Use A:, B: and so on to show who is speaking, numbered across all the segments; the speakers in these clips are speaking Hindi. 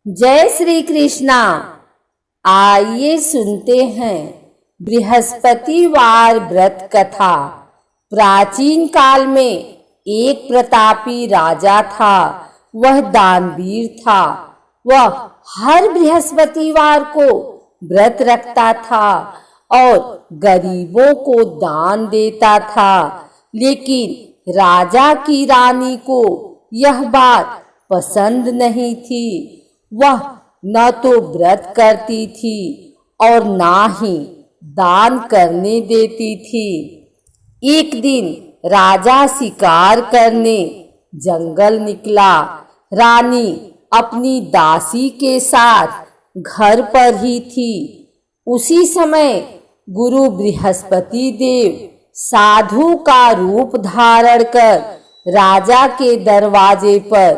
A: जय श्री कृष्णा। आइए सुनते हैं बृहस्पतिवार व्रत कथा। प्राचीन काल में एक प्रतापी राजा था। वह दानवीर था। वह हर बृहस्पतिवार को व्रत रखता था और गरीबों को दान देता था। लेकिन राजा की रानी को यह बात पसंद नहीं थी। वह न तो व्रत करती थी और ना ही दान करने देती थी। एक दिन राजा शिकार करने जंगल निकला। रानी अपनी दासी के साथ घर पर ही थी। उसी समय गुरु बृहस्पति देव साधु का रूप धारण कर राजा के दरवाजे पर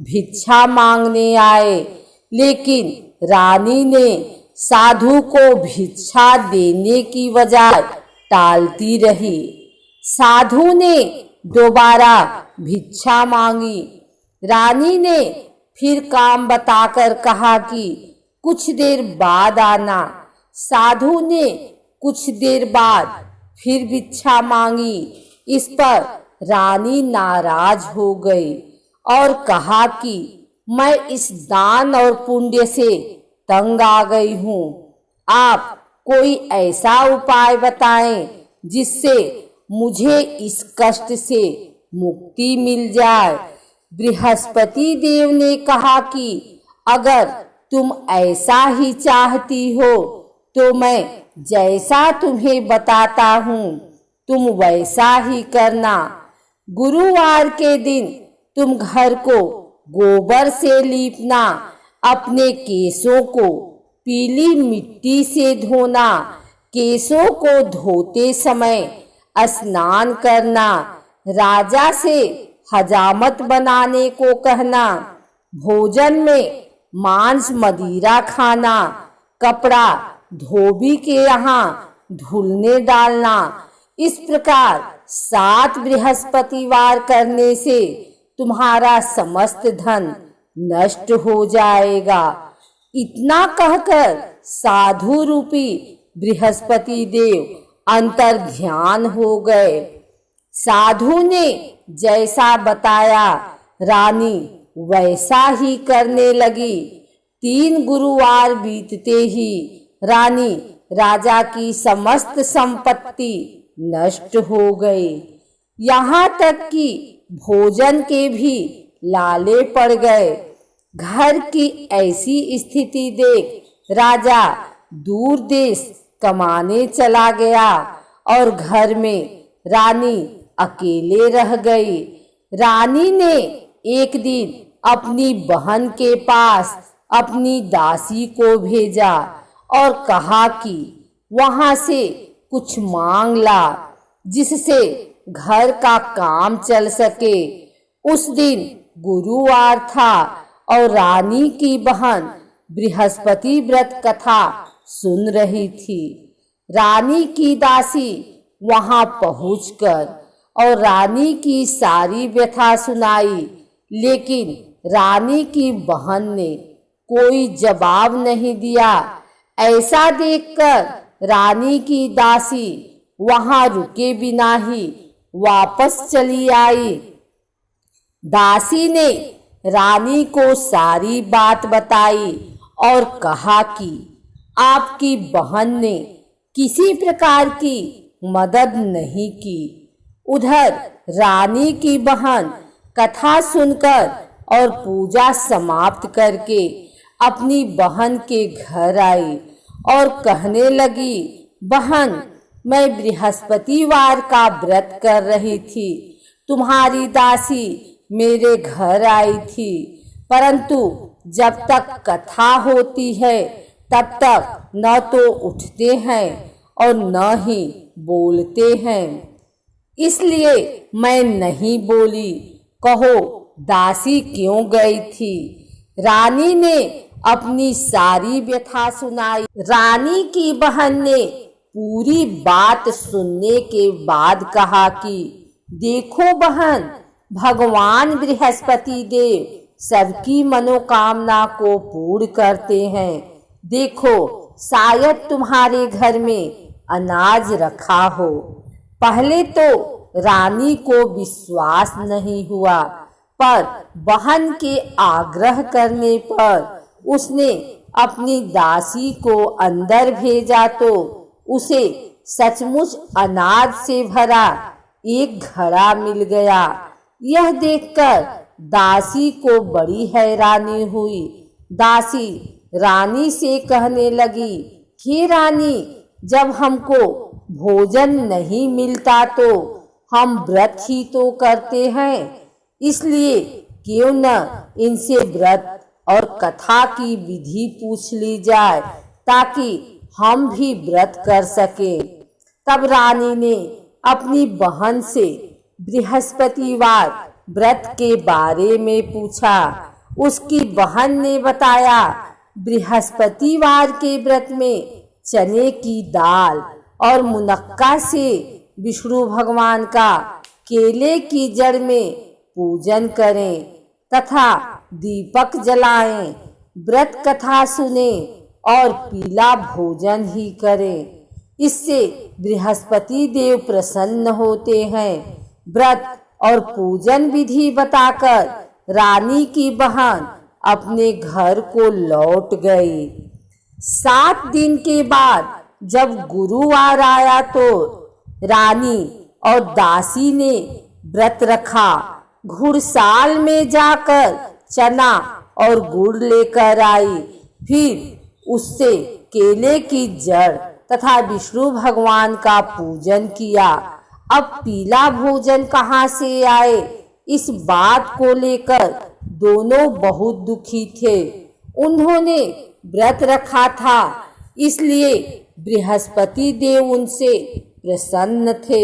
A: भिक्षा मांगने आए। लेकिन रानी ने साधु को भिक्षा देने की बजाय टालती रही। साधु ने दोबारा भिक्षा मांगी। रानी ने फिर काम बताकर कहा कि कुछ देर बाद आना। साधु ने कुछ देर बाद फिर भिक्षा मांगी। इस पर रानी नाराज हो गई और कहा कि मैं इस दान और पुण्य से तंग आ गई हूँ। आप कोई ऐसा उपाय बताएं जिससे मुझे इस कष्ट से मुक्ति मिल जाए। बृहस्पति देव ने कहा कि अगर तुम ऐसा ही चाहती हो तो मैं जैसा तुम्हें बताता हूँ तुम वैसा ही करना। गुरुवार के दिन तुम घर को गोबर से लीपना, अपने केशों को पीली मिट्टी से धोना, केशों को धोते समय स्नान करना, राजा से हजामत बनाने को कहना, भोजन में मांस मदिरा खाना, कपड़ा धोबी के यहाँ धुलने डालना। इस प्रकार 7 बृहस्पतिवार करने से तुम्हारा समस्त धन नष्ट हो जाएगा। इतना कहकर साधु रूपी बृहस्पति देव अंतर ध्यान हो गए। साधु ने जैसा बताया रानी वैसा ही करने लगी। 3 गुरुवार बीतते ही रानी राजा की समस्त संपत्ति नष्ट हो गई। यहाँ तक कि भोजन के भी लाले पड़ गए। घर की ऐसी स्थिति देख राजा दूर देश कमाने चला गया और घर में रानी अकेले रह गई। रानी ने एक दिन अपनी बहन के पास अपनी दासी को भेजा और कहा कि वहां से कुछ मांग ला जिससे घर का काम चल सके। उस दिन गुरुवार था और रानी की बहन बृहस्पति व्रत कथा सुन रही थी। रानी की दासी वहां पहुंचकर और रानी की सारी व्यथा सुनाई। लेकिन रानी की बहन ने कोई जवाब नहीं दिया। ऐसा देखकर रानी की दासी वहां रुके बिना ही वापस चली आई। दासी ने रानी को सारी बात बताई और कहा कि आपकी बहन ने किसी प्रकार की मदद नहीं की। उधर रानी की बहन कथा सुनकर और पूजा समाप्त करके अपनी बहन के घर आई और कहने लगी, बहन मैं बृहस्पतिवार का व्रत कर रही थी। तुम्हारी दासी मेरे घर आई थी, परंतु जब तक कथा होती है तब तक न तो उठते हैं और न ही बोलते हैं। इसलिए मैं नहीं बोली। कहो दासी क्यों गई थी? रानी ने अपनी सारी व्यथा सुनाई। रानी की बहन ने पूरी बात सुनने के बाद कहा कि देखो बहन, भगवान बृहस्पति देव सबकी मनोकामना को पूर्ण करते हैं। देखो, शायद तुम्हारे घर में अनाज रखा हो। पहले तो रानी को विश्वास नहीं हुआ, पर बहन के आग्रह करने पर उसने अपनी दासी को अंदर भेजा तो उसे सचमुच अनाज से भरा एक घड़ा मिल गया। यह देखकर दासी को बड़ी हैरानी हुई। दासी रानी से कहने लगी, हे रानी, जब हमको भोजन नहीं मिलता तो हम व्रत ही तो करते हैं, इसलिए क्यों न इनसे व्रत और कथा की विधि पूछ ली जाए ताकि हम भी व्रत कर सके। तब रानी ने अपनी बहन से बृहस्पतिवार व्रत के बारे में पूछा। उसकी बहन ने बताया, बृहस्पतिवार के व्रत में चने की दाल और मुनक्का से विष्णु भगवान का केले की जड़ में पूजन करें तथा दीपक जलाएं, व्रत कथा सुने और पीला भोजन ही करें। इससे बृहस्पति देव प्रसन्न होते हैं। व्रत और पूजन विधि बताकर रानी की बहन अपने घर को लौट गई। 7 दिन के बाद जब गुरुवार आया तो रानी और दासी ने व्रत रखा। घुड़साल में जाकर चना और गुड़ लेकर आई, फिर उससे केले की जड़ तथा विष्णु भगवान का पूजन किया। अब पीला भोजन कहाँ से आए, इस बात को लेकर दोनों बहुत दुखी थे। उन्होंने व्रत रखा था, इसलिए बृहस्पति देव उनसे प्रसन्न थे,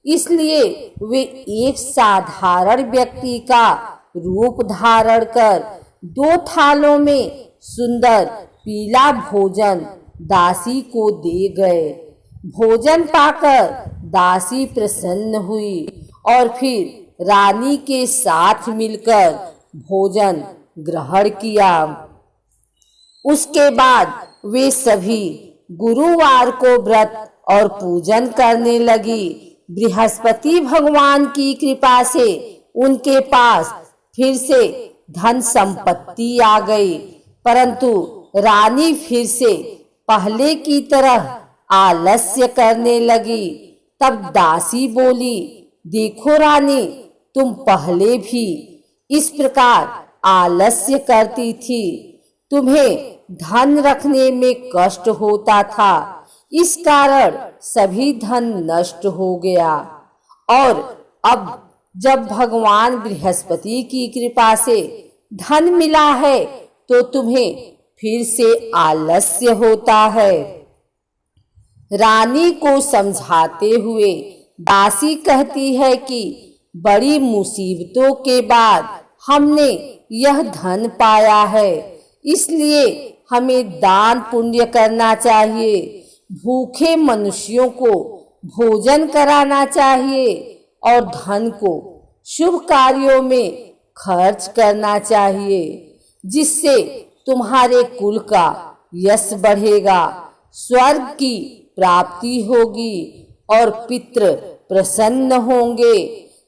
A: इसलिए वे एक साधारण व्यक्ति का रूप धारण कर 2 थालों में सुंदर पीला भोजन दासी को दे गए। भोजन पाकर दासी प्रसन्न हुई और फिर रानी के साथ मिलकर भोजन ग्रहण किया। उसके बाद वे सभी गुरुवार को व्रत और पूजन करने लगी। बृहस्पति भगवान की कृपा से उनके पास फिर से धन संपत्ति आ गई, परंतु रानी फिर से पहले की तरह आलस्य करने लगी। तब दासी बोली, देखो रानी, तुम पहले भी इस प्रकार आलस्य करती थी, तुम्हें धन रखने में कष्ट होता था, इस कारण सभी धन नष्ट हो गया। और अब जब भगवान बृहस्पति की कृपा से धन मिला है तो तुम्हें फिर से आलस्य होता है। रानी को समझाते हुए दासी कहती है कि बड़ी मुसीबतों के बाद हमने यह धन पाया है, इसलिए हमें दान पुण्य करना चाहिए, भूखे मनुष्यों को भोजन कराना चाहिए और धन को शुभ कार्यों में खर्च करना चाहिए, जिससे तुम्हारे कुल का यश बढ़ेगा, स्वर्ग की प्राप्ति होगी और पितृ प्रसन्न होंगे।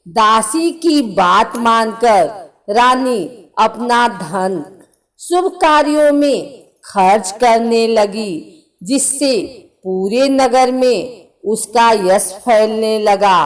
A: दासी की बात मानकर रानी अपना धन शुभ कार्यों में खर्च करने लगी, जिससे पूरे नगर में उसका यश फैलने लगा।